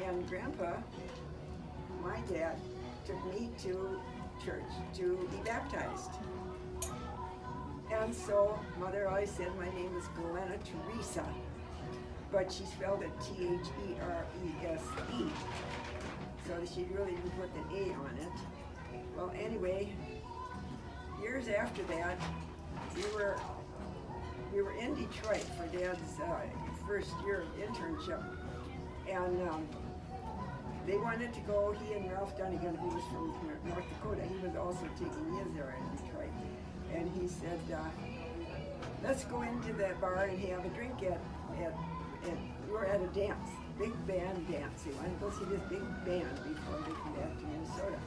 And Grandpa, my dad, took me to church to be baptized. And so Mother always said my name is Glenna Teresa, but she spelled it T-H-E-R-E-S-E. So she really didn't put the A on it. Well, anyway, years after that, we were in Detroit for Dad's first year of internship, and they wanted to go. He and Ralph Dunnigan, who was from North Dakota, he was also taking his there in Detroit, and he said, "Let's go into that bar and have a drink at we were at a dance, big band dance. He wanted to go see this big band before they come back to Minnesota."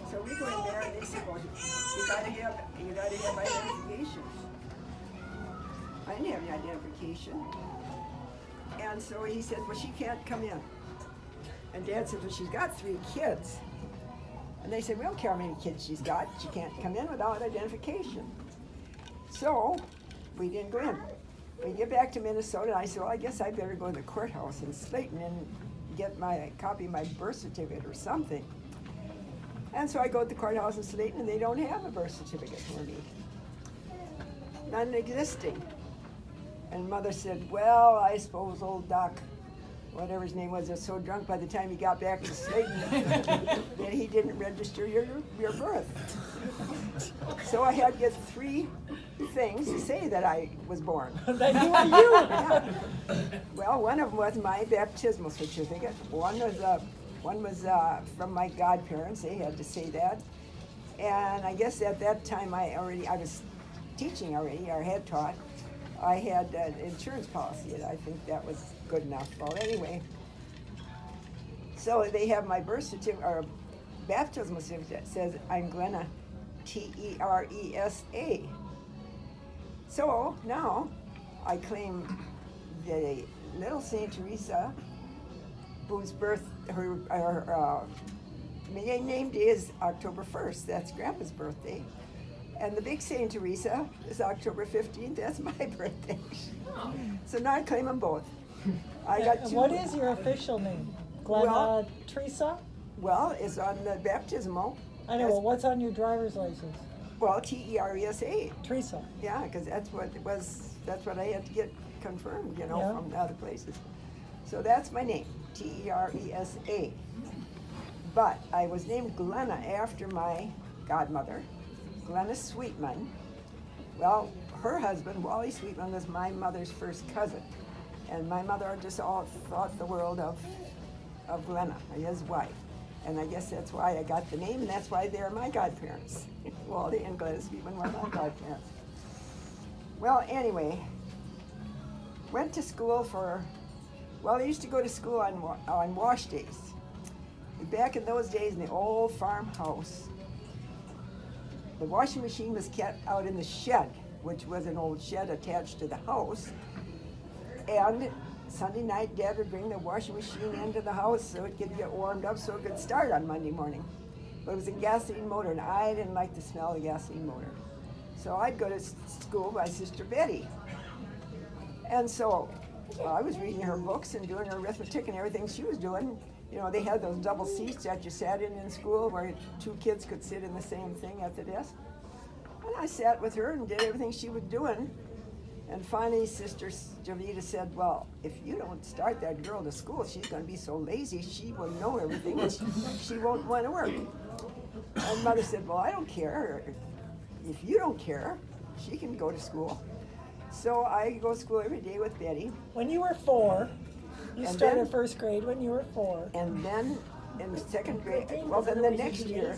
So we go in there and they said, "Well, you gotta have identification." I didn't have any identification. And so he said, "Well, she can't come in." And Dad said, "Well, she's got 3 kids." And they said, "We don't care how many kids she's got. She can't come in without identification." So we didn't go in. We get back to Minnesota, and I said, "Well, I guess I better go to the courthouse in Slayton and get my copy of my birth certificate or something." And so I go to the courthouse in Slayton, and they don't have a birth certificate for me. Non-existing. And Mother said, "Well, I suppose old Doc, whatever his name was so drunk by the time he got back to Slayton that he didn't register your birth." So I had to get 3 things to say that I was born. That you were you. Yeah. Well, one of them was my baptismal certificate. One was from my godparents. They had to say that. And I guess at that time I was teaching already, or had taught. I had an insurance policy, and I think that was good enough. Well, anyway, so they have my birth certificate, or baptismal certificate, says I'm Glenna, Teresa. So now I claim the little Saint Teresa, whose her name day is October 1st. That's Grandpa's birthday. And the big Saint Teresa is October 15th. That's my birthday. Oh. So now I claim them both. I got 2. What is your official name? Glenna Teresa? Well, it's on the baptismal. I know. Well, what's on your driver's license? Well, Teresa. Teresa. Yeah, because that's what it was. That's what I had to get confirmed, from the other places. So that's my name, Teresa. But I was named Glenna after my godmother, Glenna Sweetman. Well, her husband, Wally Sweetman, was my mother's first cousin. And my mother just all thought the world of Glenna, his wife. And I guess that's why I got the name, and that's why they're my godparents. Wally and Glenna Sweetman were my godparents. Well, anyway, went to school I used to go to school on wash days. Back in those days in the old farmhouse, the washing machine was kept out in the shed, which was an old shed attached to the house. And Sunday night, Dad would bring the washing machine into the house so it could get warmed up so it could start on Monday morning. But it was a gasoline motor, and I didn't like the smell of the gasoline motor. So I'd go to school by Sister Betty. And so I was reading her books and doing her arithmetic and everything she was doing. They had those double seats that you sat in school where 2 kids could sit in the same thing at the desk. And I sat with her and did everything she was doing. And finally, Sister Javita said, "Well, if you don't start that girl to school, she's going to be so lazy, she will know everything, and she won't want to work." And Mother said, "Well, I don't care. If you don't care, she can go to school." So I go to school every day with Betty. When you were 4, you started first grade when you were 4. And then in 2nd grade, well, then the next year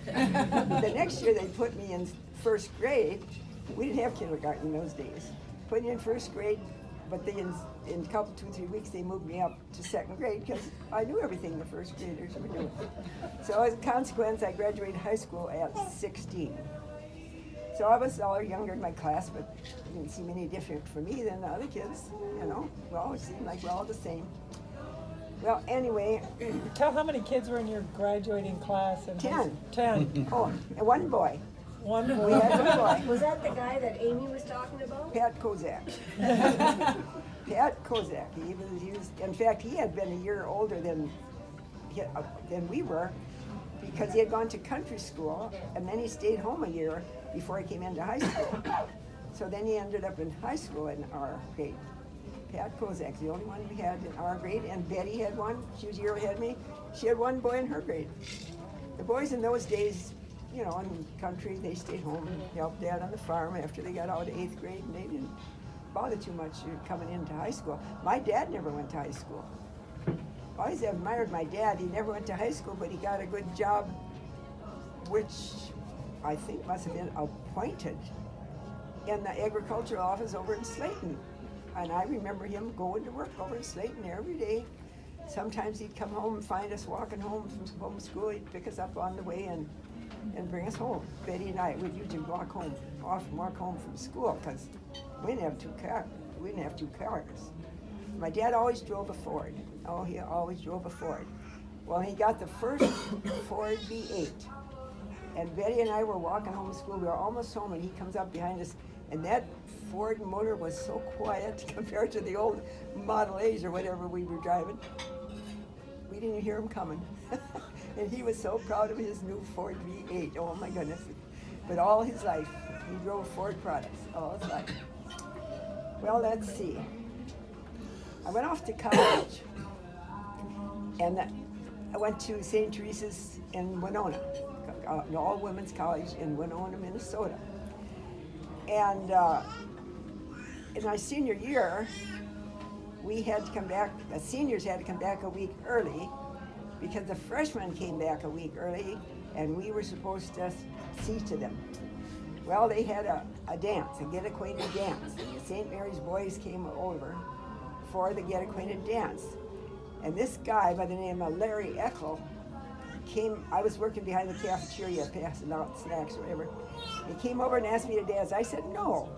they put me in 1st grade. We didn't have kindergarten in those days. Put me in 1st grade, but then in a couple, 2-3 weeks, they moved me up to 2nd grade because I knew everything the 1st graders were doing. So as a consequence, I graduated high school at 16. So I was all younger in my class, but it didn't seem any different for me than the other kids, We all seemed like we're all the same. Well, anyway. Tell how many kids were in your graduating class? 10. 10. Oh, and 1 boy. One boy. We had 1 boy. Was that the guy that Amy was talking about? Pat Kozak. Pat Kozak. He was, in fact, he had been a year older than we were because he had gone to country school and then he stayed home a year before he came into high school. So then he ended up in high school in our grade. Pat Kozak's the only one we had in our grade, and Betty had one. She was a year ahead of me. She had one boy in her grade. The boys in those days, you know, in the country, they stayed home and helped Dad on the farm after they got out of 8th grade, and they didn't bother too much coming into high school. My dad never went to high school. I always admired my dad. He never went to high school, but he got a good job, which I think must have been appointed in the agricultural office over in Slayton. And I remember him going to work over in Slayton every day. Sometimes he'd come home and find us walking home from school. He'd pick us up on the way and bring us home. Betty and I would usually often walk home from school because we didn't have two cars. My dad always drove a Ford. Oh, he always drove a Ford. Well, he got the first Ford V8. And Betty and I were walking home from school. We were almost home, and he comes up behind us. And that Ford motor was so quiet compared to the old Model A's or whatever we were driving. We didn't hear him coming. And he was so proud of his new Ford V8. Oh, my goodness. But all his life, he drove Ford products, all his life. Well, let's see. I went off to college, and I went to St. Teresa's in Winona, an all-women's college in Winona, Minnesota. And in my senior year, we had to come back, the seniors had to come back a week early because the freshmen came back a week early, and we were supposed to see to them. Well, they had a dance, a get acquainted dance. The St. Mary's boys came over for the get acquainted dance. And this guy by the name of Larry Eckel came. I was working behind the cafeteria passing out snacks or whatever. He came over and asked me to dance. I said, no,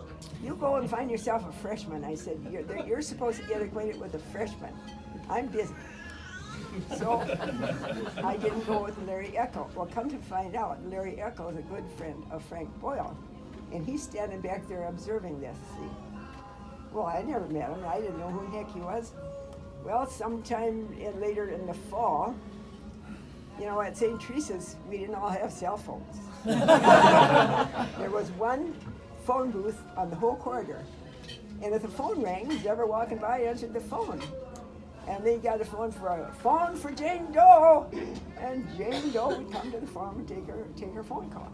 you go and find yourself a freshman. I said, you're supposed to get acquainted with a freshman. I'm busy. So I didn't go with Larry Eckel. Well, come to find out, Larry Eckel is a good friend of Frank Boyle. And he's standing back there observing this, see. Well, I never met him. I didn't know who the heck he was. Well, sometime later in the fall, you know, at St. Teresa's, we didn't all have cell phones. There was one phone booth on the whole corridor. And if the phone rang, who's ever walking by answered the phone. And they got a phone for Jane Doe. And Jane Doe would come to the phone and take her phone call.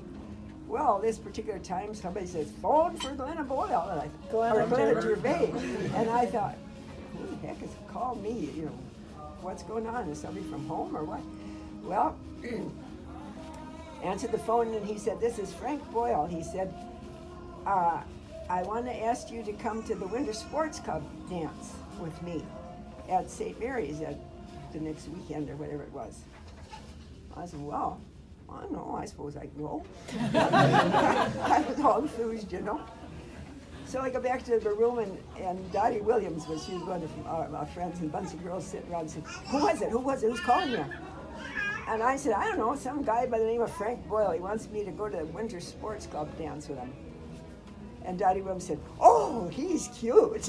Well, this particular time, somebody says, phone for Glenna Boyle. And Glenna Gervais. And I thought, who the heck has called me? You know, what's going on? Is somebody from home or what? Well, answered the phone, and he said, this is Frank Boyle. He said, I want to ask you to come to the Winter Sports Club dance with me at St. Mary's at the next weekend or whatever it was. I said, well, I don't know, I suppose I can go. I was all enthused, you know. So I go back to the room, and Dottie Williams she was one of our friends, and a bunch of girls sitting around and said, who was it? Who's calling you? And I said, I don't know, some guy by the name of Frank Boyle. He wants me to go to the Winter Sports Club dance with him. And Dottie Williams said, oh, he's cute.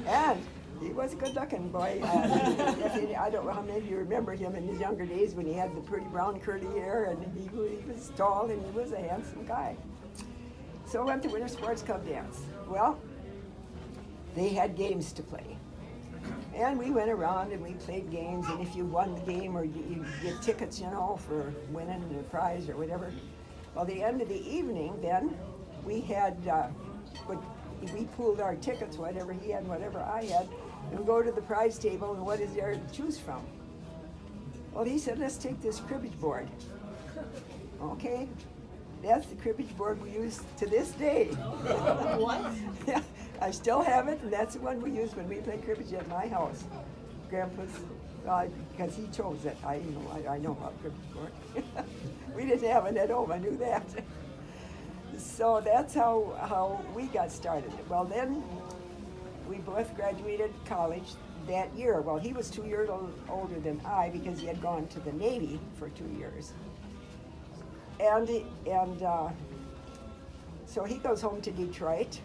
And he was a good-looking boy. I don't know how many of you remember him in his younger days when he had the pretty brown curly hair, and he was tall, and he was a handsome guy. So I went to Winter Sports Club dance. Well, they had games to play. And we went around and we played games, and if you won the game or you get tickets, you know, for winning the prize or whatever. Well, the end of the evening, then, we had, we pooled our tickets, whatever he had, whatever I had, and we go to the prize table, and what is there to choose from? Well, he said, let's take this cribbage board. Okay, that's the cribbage board we use to this day. What? Yeah, I still have it, and that's the one we use when we play cribbage at my house. Grandpa's, because he chose it. I know about cribbage board. We didn't have it at home, I knew that. So that's how we got started. Well, then we both graduated college that year. Well, he was 2 years older than I because he had gone to the Navy for 2 years. And so he goes home to Detroit,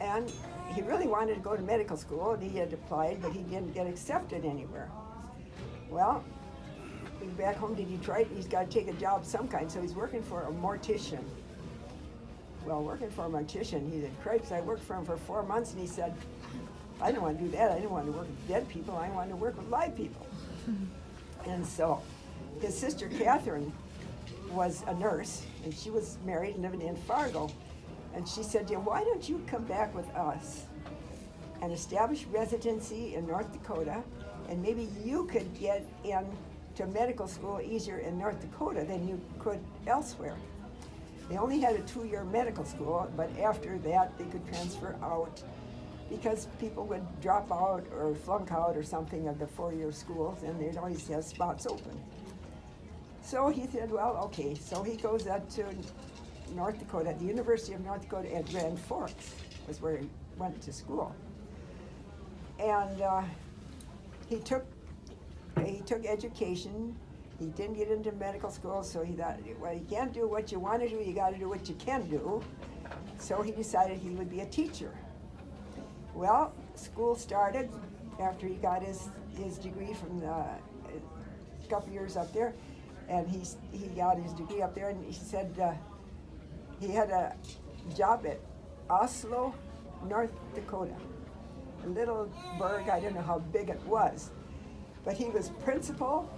And he really wanted to go to medical school, and he had applied, but he didn't get accepted anywhere. Well, he's back home to Detroit, and he's got to take a job of some kind, so he's working for a mortician. Well, working for a mortician, he said, cripes, I worked for him for 4 months, and he said, I didn't want to do that. I didn't want to work with dead people. I wanted to work with live people. And so his sister Catherine was a nurse, and she was married and living in Fargo. And she said to him, why don't you come back with us and establish residency in North Dakota, and maybe you could get into medical school easier in North Dakota than you could elsewhere. They only had a 2-year medical school, but after that they could transfer out because people would drop out or flunk out or something of the 4-year schools, and they'd always have spots open. So he said, well, okay. So he goes up to North Dakota, the University of North Dakota at Grand Forks was where he went to school. And he took education. He didn't get into medical school, so he thought, well, you can't do what you want to do, you got to do what you can do. So he decided he would be a teacher. Well, school started after he got his degree from a couple years up there, and he got his degree up there, and he said he had a job at Oslo, North Dakota, a little burg. I don't know how big it was, but he was principal,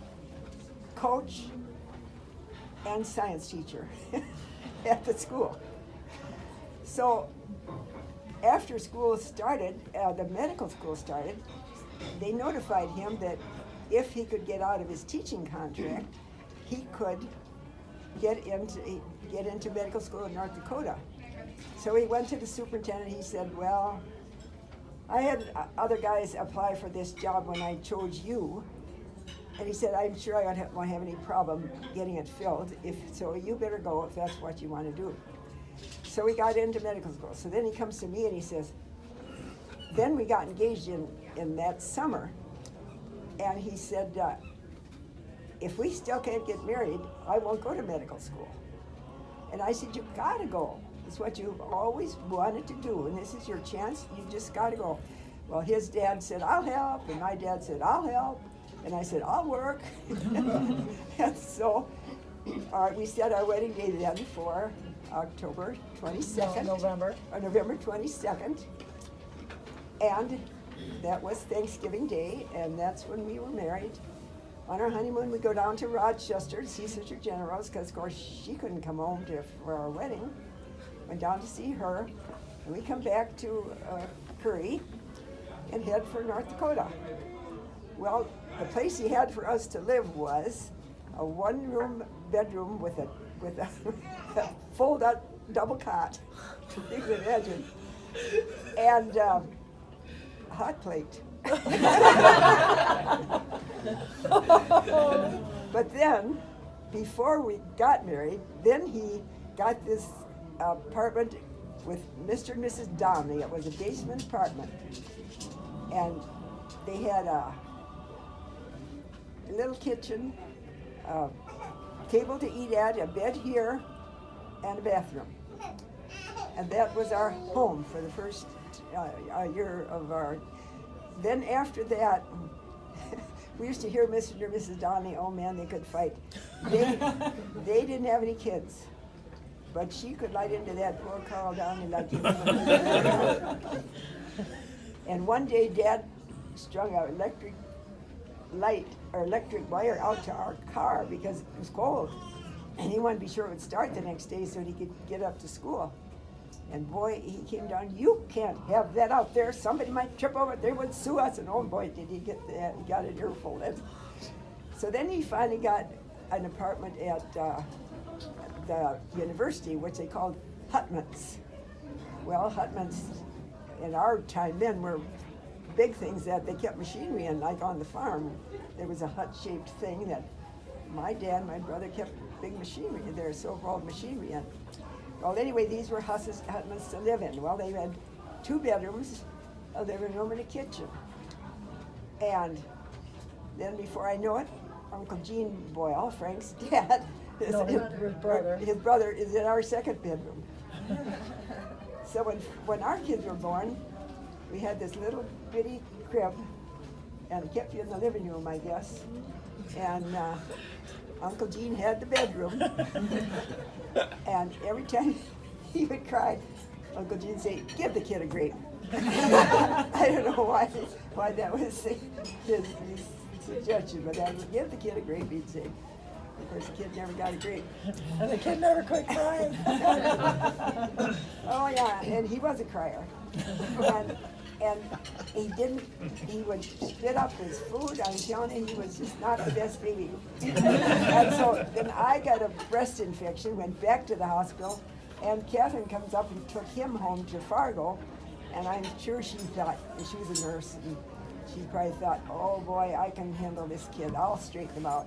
coach, and science teacher at the school. So after school started, the medical school started, they notified him that if he could get out of his teaching contract, he could get into medical school in North Dakota. So he went to the superintendent. He said, well, I had other guys apply for this job when I chose you. And he said, I'm sure I won't have any problem getting it filled. So you better go if that's what you want to do. So he got into medical school. So then he comes to me and he says, then we got engaged in that summer. And he said, if we still can't get married, I won't go to medical school. And I said, you gotta go. It's what you've always wanted to do, and this is your chance. You just gotta go. Well, his dad said, I'll help, and my dad said, I'll help. And I said, I'll work. And so we set our wedding day then for October 22nd. November. Or November 22nd. And that was Thanksgiving Day, and that's when we were married. On our honeymoon, we go down to Rochester to see Sister Generose, because of course she couldn't come home for our wedding. Went down to see her, and we come back to Curry and head for North Dakota. Well, the place he had for us to live was a one-room bedroom with a fold-out double cot, you can imagine, and a hot plate. But then, before we got married, then he got this apartment with Mr. and Mrs. Donnelly. It was a basement apartment. And they had a little kitchen, a table to eat at, a bed here, and a bathroom. And that was our home for the first year of our. Then after that, we used to hear Mr. and Mrs. Donnelly, oh man, they could fight. They didn't have any kids, but she could light into that poor Carl Donnelly like him. And one day, Dad strung an electric wire out to our car because it was cold, and he wanted to be sure it would start the next day so he could get up to school. And boy, he came down, you can't have that out there. Somebody might trip over it. They would sue us. And oh boy, did he get that. He got an earful. So then he finally got an apartment at the university, which they called hutments. Well, hutments in our time then were big things that they kept machinery in, like on the farm. There was a hut-shaped thing that my dad and my brother kept big machinery in there, so-called machinery in. Well, anyway, these were hutments to live in. Well, they had 2 bedrooms, a living room, and a kitchen. And then before I know it, Uncle Gene Boyle, Frank's dad, his brother. His brother is in our 2nd bedroom. So when our kids were born, we had this little bitty crib, and it kept you in the living room, I guess. And Uncle Gene had the bedroom. And every time he would cry, Uncle Gene would say, "Give the kid a grape." I don't know why that was his suggestion, but I would give the kid a grape, he'd say. Of course, the kid never got a grape. And the kid never quit crying. Oh yeah, and he was a crier. And he would spit up his food. I'm telling you, he was just not the best baby. And so then I got a breast infection, went back to the hospital, and Catherine comes up and took him home to Fargo, and I'm sure she thought, and she was a nurse, and she probably thought, oh boy, I can handle this kid, I'll straighten him out.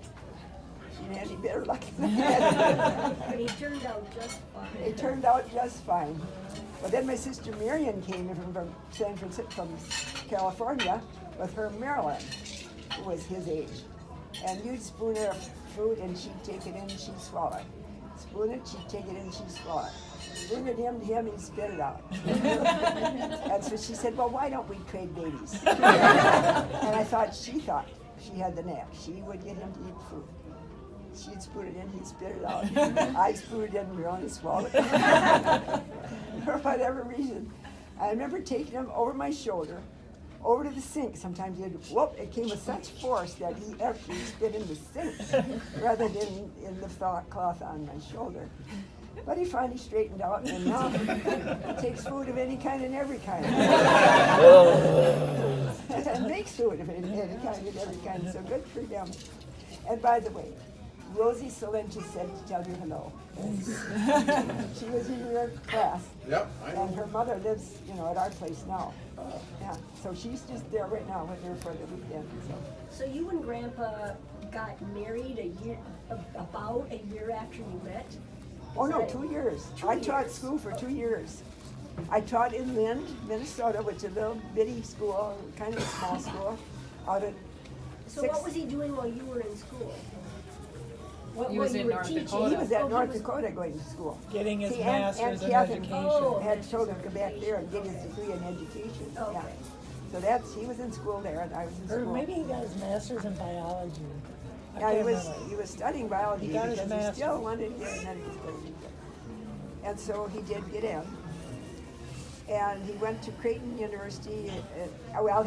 She didn't have any better luck than that. But he turned out just fine. It turned out just fine. But then my sister Marion came in from San Francisco, from California, with her Marilyn, who was his age. And you'd spoon her food and she'd take it in and she'd swallow it. Spoon it, she'd take it in and she'd swallow it. Spoon it to him, he'd spit it out. And so she said, well, why don't we trade babies? And I thought she had the knack. She would get him to eat food. She'd spoon it in, he'd spit it out. I'd spoon it in and Marilyn swallowed it. For whatever reason. I remember taking him over my shoulder, over to the sink. Sometimes it came with such force that he actually spit in the sink rather than in the cloth on my shoulder. But he finally straightened out, and now he takes food of any kind and every kind. And makes food of any kind and every kind, so good for him. And by the way, Rosie Solenti said to tell you hello. She was in your class. Yep, I know. And her mother lives, at our place now. Yeah, so she's just there right now with her for the weekend. So you and Grandpa got married about a year after you met? Oh no, 2 years. I taught school for 2 years. I taught in Lind, Minnesota, which is a little bitty school, kind of a small school, out at So what was he doing while you were in school? He was in North Dakota. He was at North Dakota going to school. Getting his See, master's in Catherine education. had told him to go back there and get his degree in education. Okay. Yeah. So he was in school there, and I was in Or school. maybe he got his master's in biology. I Yeah, can't he remember. was studying biology He got his because he master's. still wanted to get an education. And so he did get in. And he went to Creighton University.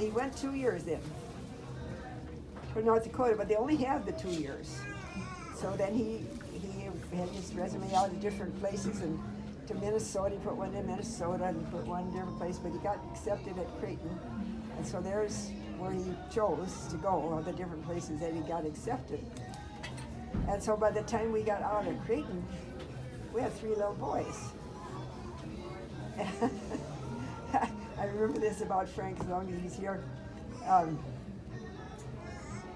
He went 2 years in for North Dakota, but they only have the 2 years. So then he had his resume out in different places, and to Minnesota, he put one in Minnesota and put one in a different place, but he got accepted at Creighton. And so there's where he chose to go, all the different places that he got accepted. And so by the time we got out of Creighton, we had 3 little boys. I remember this about Frank as long as he's here.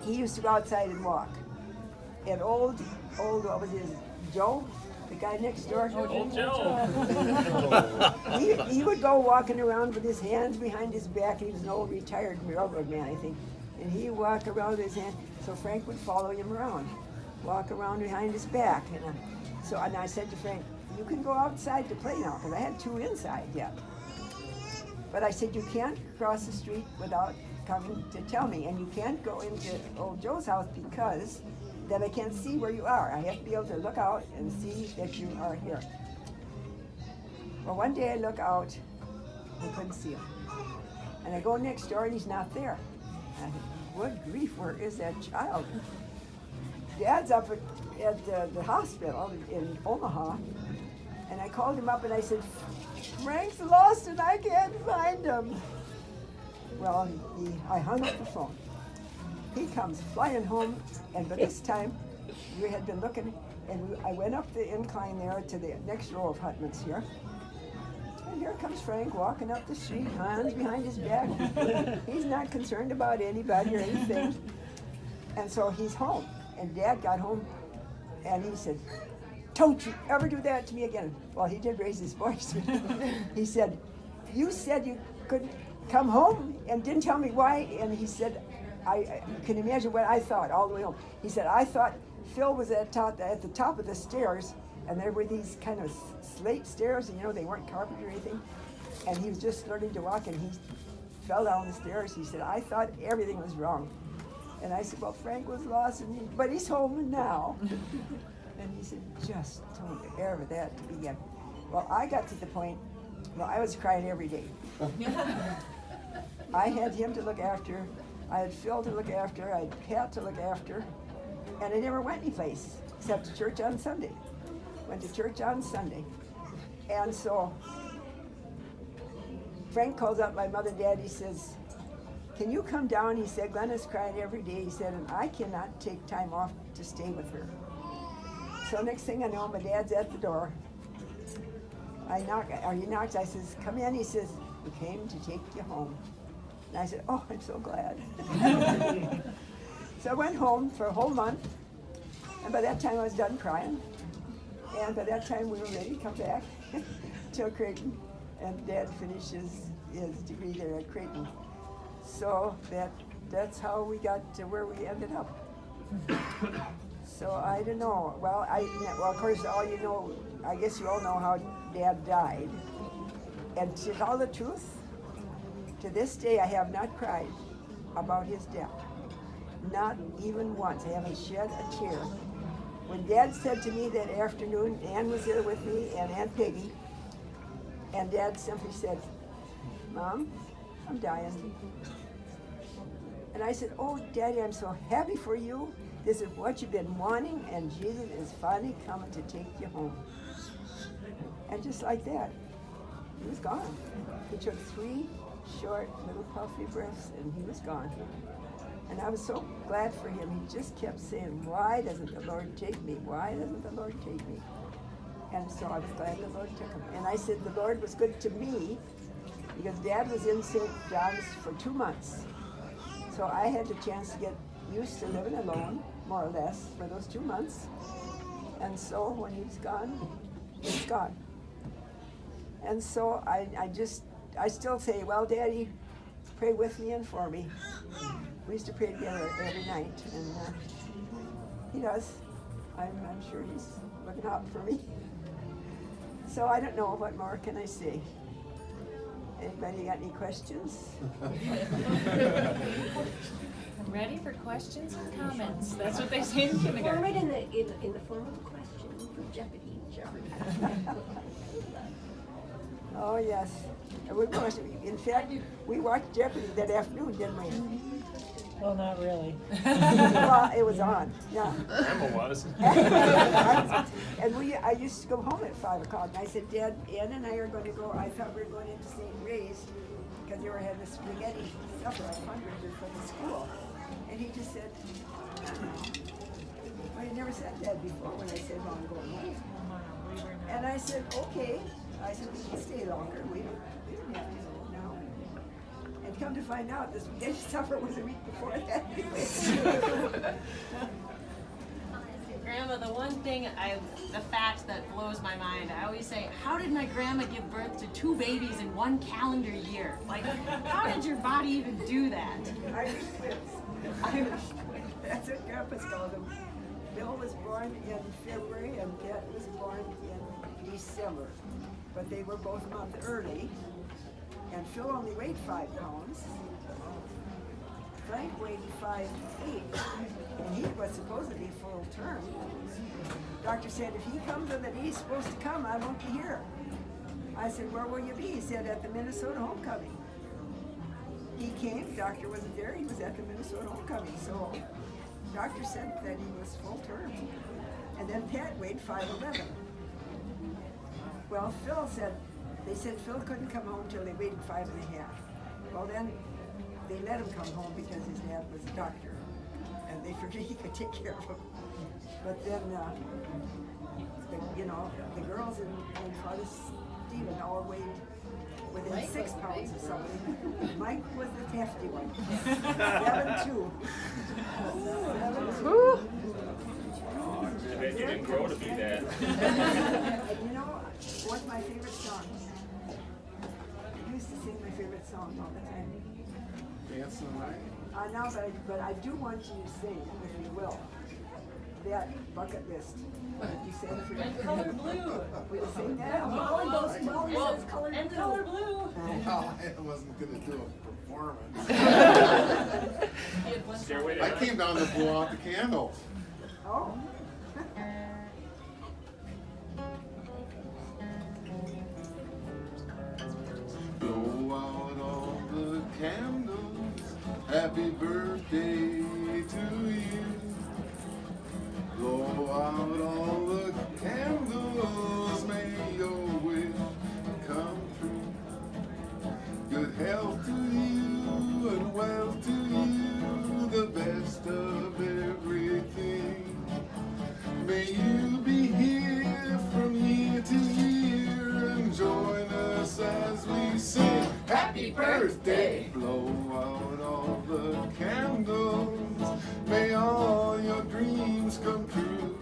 He used to go outside and walk. And old, what was his, Joe? The guy next door? He would go walking around with his hands behind his back. He was an old retired railroad man, I think. And he'd walk around with his hands. So Frank would follow him around, walk around behind his back. And I said to Frank, you can go outside to play now, because I had 2 inside yet. But I said, you can't cross the street without coming to tell me. And you can't go into old Joe's house because then I can't see where you are. I have to be able to look out and see that you are here. Well, one day I look out, I couldn't see him. And I go next door and he's not there. And I think, good grief, where is that child? Dad's up at the hospital in Omaha. And I called him up and I said, Frank's lost and I can't find him. Well, I hung up the phone. He comes flying home, and by this time, we had been looking, and I went up the incline there to the next row of hutments here. And here comes Frank walking up the street, hands behind his back. He's not concerned about anybody or anything. And so he's home, and Dad got home, and he said, don't you ever do that to me again. Well, he did raise his voice. He said, you said you couldn't come home and didn't tell me why. And he said, I can imagine what I thought all the way home. He said, I thought Phil was at the top of the stairs, and there were these kind of slate stairs, and they weren't carpeted or anything. And he was just learning to walk, and he fell down the stairs. He said, I thought everything was wrong. And I said, well, Frank was lost, but he's home now. And he said, just don't ever that to begin. Well, I got to the point, I was crying every day. I had him to look after, I had Phil to look after, I had Pat to look after, and I never went anyplace except to church on Sunday. Went to church on Sunday. And so Frank calls up my mother and dad. He says, can you come down? He said, Glenna's crying every day. He said, and I cannot take time off to stay with her. So next thing I know, my dad's at the door. I knock, or he knocks, I says, come in. He says, we came to take you home. And I said, oh, I'm so glad. So I went home for a whole month. And by that time I was done crying. And by that time we were ready to come back to Creighton. And Dad finished his degree there at Creighton. So that's how we got to where we ended up. So I don't know. Well, of course, all you know, I guess you all know how Dad died. And to tell the truth, to this day I have not cried about his death. Not even once. I haven't shed a tear. When Dad said to me that afternoon, Ann was there with me and Aunt Peggy, and Dad simply said, Mom, I'm dying. And I said, oh, Daddy, I'm so happy for you. This is what you've been wanting, and Jesus is finally coming to take you home. And just like that, he was gone. He took 3 short, little puffy breaths, and he was gone. And I was so glad for him. He just kept saying, why doesn't the Lord take me? Why doesn't the Lord take me? And so I was glad the Lord took him. And I said the Lord was good to me because Dad was in St. John's for 2 months. So I had the chance to get used to living alone, more or less, for those 2 months. And so when he was gone, he was gone. And so I still say, well, Daddy, pray with me and for me. We used to pray together every night, and he does. I'm sure he's looking out for me. So I don't know, what more can I say? Anybody got any questions? I'm ready for questions and comments. That's what they say in kindergarten. Form it in the form of a question for Jeopardy. Oh, yes. In fact, we watched Jeopardy that afternoon, didn't we? Well, not really. Well, it was on, yeah. Grandma was. And I used to go home at 5 o'clock, and I said, Dad, Ann and I are going to go. I thought we were going into St. Ray's because they were having a spaghetti supper, a fundraiser for the school. And he just said, well, he never said that before when I said, well, I'm going home. And I said, okay. I said, we can stay longer. We don't have to go now. And come to find out, the spaghetti supper was a week before that. Grandma, the one thing, the fact that blows my mind, I always say, how did my grandma give birth to 2 babies in 1 calendar year? Like, how did your body even do that? Irish twins. Irish twins. That's what Grandpa's called them. Bill was born in February and Pat was born in December. But they were both a month early. And Phil only weighed 5 pounds. Frank weighed 5'8", and he was supposed to be full term. Doctor said, if he comes and that he's supposed to come, I won't be here. I said, where will you be? He said, at the Minnesota homecoming. He came, doctor wasn't there, he was at the Minnesota homecoming. So doctor said that he was full term. And then Pat weighed 5'11". Well, they said Phil couldn't come home till they weighed 5.5. Well, then they let him come home because his dad was a doctor, and they figured he could take care of him. But then, the girls in Father Stephen all weighed within 6 pounds or something. Mike was the hefty one, 7'2". 7'2". He didn't grow to be that. You know what's my favorite song? I used to sing my favorite song all the time. Dancing Light? No, but I do want you to sing, if you will. that bucket list. You said for And color blue. We'll sing that. Molly Well, says color and blue. color blue. Well, I wasn't gonna do a performance. You had one Stairway to I Heaven. came down to blow out the candles. Oh. Blow out all the candles. Happy birthday to you. Blow out all the candles. May your wish come true. Good health to you and wealth to you. The best of everything. May you be here from year to year and join us as we sing happy birthday. Blow out all the candles. May all your dreams come true.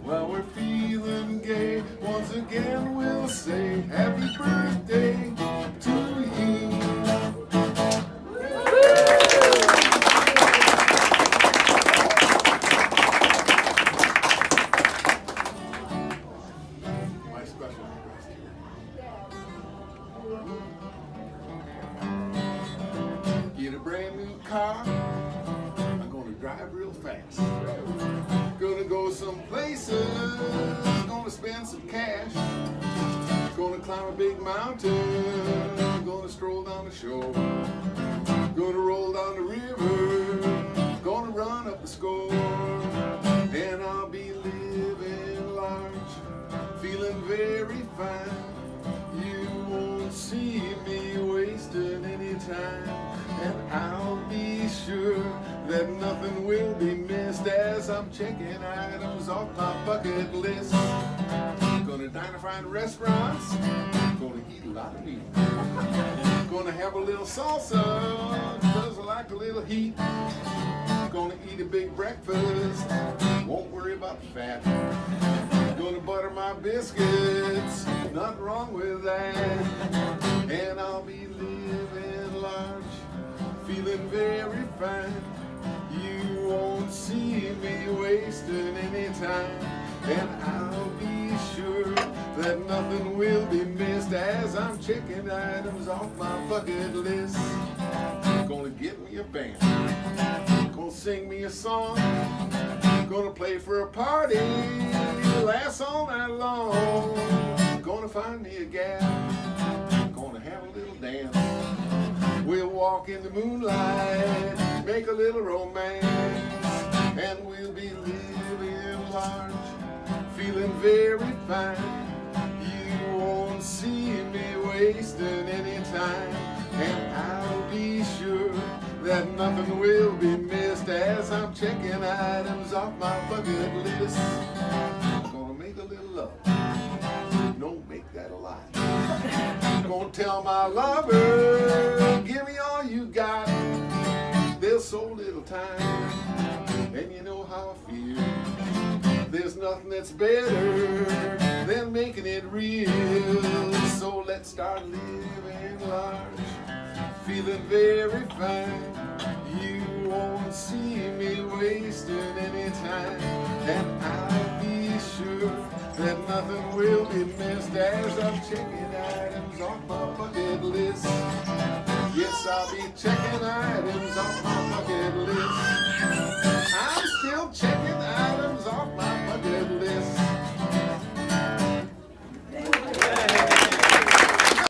While we're feeling gay, once again we'll say happy birthday to you. My special request here. Get a brand new car. I'm gonna drive real fast. Gonna go some places. Gonna spend some cash. Gonna climb a big mountain. Gonna stroll down the shore. Gonna roll down the river. Gonna run up the score. And I'll be living large, feeling very fine. You won't see me wasting any time. And I'll be sure that nothing will be missed as I'm checking items off my bucket list. Gonna dine at fine restaurants. Gonna eat a lot of meat. Gonna have a little salsa, cause I like a little heat. Gonna eat a big breakfast, won't worry about the fat. Gonna butter my biscuits, nothing wrong with that. And I'll be living large, feeling very fine. You won't see me wasting any time. And I'll be sure that nothing will be missed as I'm checking items off my bucket list. Gonna get me a band, gonna sing me a song, gonna play for a party, last all night long. Gonna find me a gal, gonna have a little dance. We'll walk in the moonlight, make a little romance, and we'll be living large, feeling very fine. You won't see me wasting any time, and I'll be sure that nothing will be missed as I'm checking items off my bucket list. Gonna make a little love, don't make that a lie. Gonna tell my lover, give me all you got. There's so little time, and you know how I feel. There's nothing that's better than making it real. So let's start living large, feeling very fine. You won't see me wasting any time, and I'll be sure that nothing will be missed as I'm checking items off my bucket list. Yes, I'll be checking items off my bucket list.